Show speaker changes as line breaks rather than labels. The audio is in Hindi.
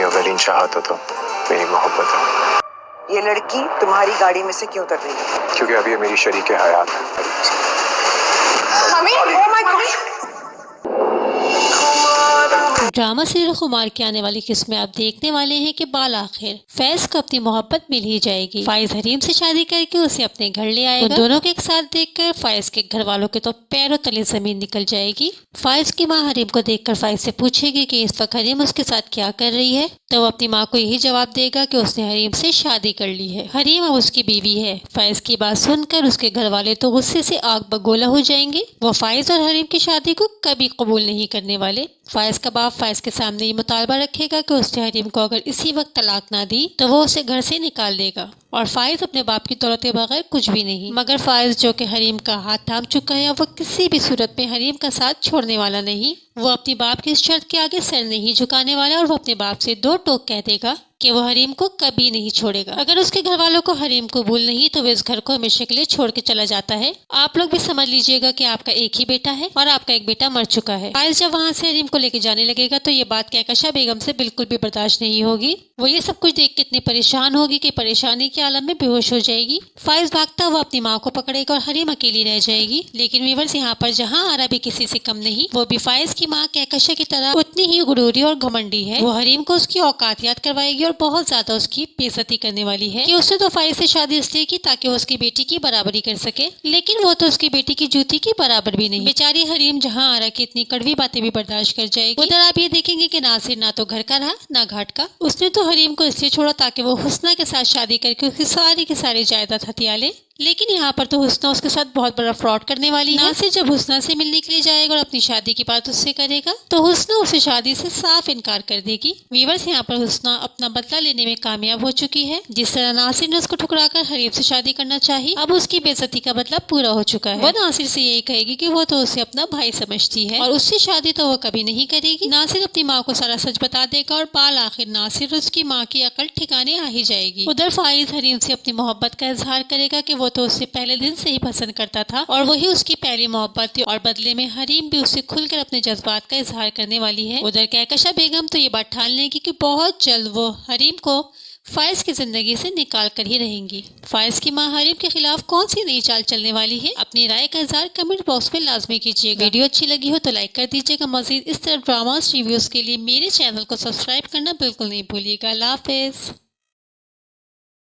अगर इन चाहत हो तो मेरी मोहब्बत है।
ये लड़की तुम्हारी गाड़ी में से क्यों उतर रही है?
क्योंकि अभी ये मेरी शरीक हयात है।
Mummy, oh my God.
Drama serial खुमार की आने वाली किस्त में आप देखने वाले हैं कि बाल आखिर फैज को अपनी मोहब्बत मिल ही जाएगी। फाइज हरीम से शादी करके उसे अपने घर ले आएगा। उन दोनों के एक साथ देखकर फाइज के घर वालों के तो पैरों तले जमीन निकल जाएगी। फाइज की माँ हरीम को देखकर फाइज से पूछेगी कि इस वक्त हरीम उसके साथ क्या कर रही है, तो वो अपनी माँ को यही जवाब देगा कि उसने हरीम से शादी कर ली है। हरीम अब उसकी बीवी है। फाइज की बात सुनकर उसके घर वाले तो गुस्से से आग बगोला हो जाएंगे। वो फाइज और हरीम की शादी को कभी कबूल नहीं करने वाले। फाइज का बाप फाइज के सामने ये मुतालबा रखेगा कि उसने हरीम को अगर इसी वक्त तलाक ना दी तो वो उसे घर से निकाल देगा और फाइज अपने बाप की दौलत के बगैर कुछ भी नहीं। मगर फाइज जो कि हरीम का हाथ थाम चुका है, वो किसी भी सूरत में हरीम का साथ छोड़ने वाला नहीं। वो अपने बाप की इस शर्त के आगे सर नहीं झुकाने वाला और वो अपने बाप से दो टोक कह देगा कि वो हरीम को कभी नहीं छोड़ेगा। अगर उसके घर वालों को हरीम कबूल नहीं तो वो इस घर को हमेशा के लिए छोड़ के चला जाता है। आप लोग भी समझ लीजिएगा कि आपका एक ही बेटा है और आपका एक बेटा मर चुका है। फाइज जब वहाँ से हरीम को लेके जाने लगेगा तो ये बात कहकशा बेगम से बिल्कुल भी बर्दाश्त नहीं होगी। वो ये सब कुछ देख के इतनी परेशान होगी कि परेशानी के आलम में बेहोश हो जाएगी। फाइज भागता हुआ अपनी माँ को पकड़ेगा और हरीम अकेली रह जाएगी। लेकिन व्यूअर्स, यहाँ पर जहाँ आरा भी किसी से कम नहीं, वो भी फाइज की माँ कहकशा की तरह उतनी ही गुरूरी और घमंडी है। वो हरीम को उसकी औकात याद करवाएगी और बहुत ज्यादा उसकी बेइज्जती करने वाली है कि उसने तो फाइज से शादी इसलिए की ताकि वो उसकी बेटी की बराबरी कर सके, लेकिन वो तो उसकी बेटी की जूती की बराबर भी नहीं। बेचारी हरीम जहाँ आरा की इतनी कड़वी बातें भी बर्दाश्त कर जाएगी। उधर आप ये देखेंगे कि नासिर ना तो घर का रहा ना घाट का। उसने तो हरीम को इसलिए छोड़ा ताकि वो हुस्ना के साथ शादी करके उसकी सारी की सारी जायदाद हथिया ले। लेकिन यहाँ पर तो हुस्ना उसके साथ बहुत बड़ा फ्रॉड करने वाली है। नासिर जब हुस्ना से मिलने के लिए जाएगा और अपनी शादी की बात उससे करेगा तो हुस्ना उसे शादी से साफ इनकार कर देगी। व्यूअर्स, यहाँ पर हुस्ना अपना बदला लेने में कामयाब हो चुकी है। जिस तरह नासिर ने उसको ठुकराकर हरीम से शादी करना चाहिए, अब उसकी बेइज्जती का बदला पूरा हो चुका है। वो नासिर से यही कहेगी कि वो तो उसे अपना भाई समझती है और उससे शादी तो वो कभी नहीं करेगी। नासिर अपनी माँ को सारा सच बता देगा और बाल आखिर नासिर उसकी माँ की अकल ठिकाने आ ही जाएगी। उधर फाइज हरीम से अपनी मोहब्बत का इजहार करेगा कि वो तो उससे पहले दिन से ही पसंद करता था और वही उसकी पहली मोहब्बत थी और बदले में हरीम भी उससे खुलकर अपने जज्बात का इजहार करने वाली है। उधर कहकशा बेगम तो ये बात ठान लेगी कि बहुत जल्द वो हरीम को फाइज की जिंदगी से निकाल कर ही रहेंगी। फाइज की माँ हरीम के खिलाफ कौन सी नई चाल चलने वाली है, अपनी राय का इजहार कमेंट बॉक्स में लाजमी कीजिएगा। वीडियो अच्छी लगी हो तो लाइक कर दीजिएगा। मजीद इस तरह ड्रामास रिव्यूज के लिए मेरे चैनल को सब्सक्राइब करना बिल्कुल नहीं भूलिएगा। अल्लाह हाफिज।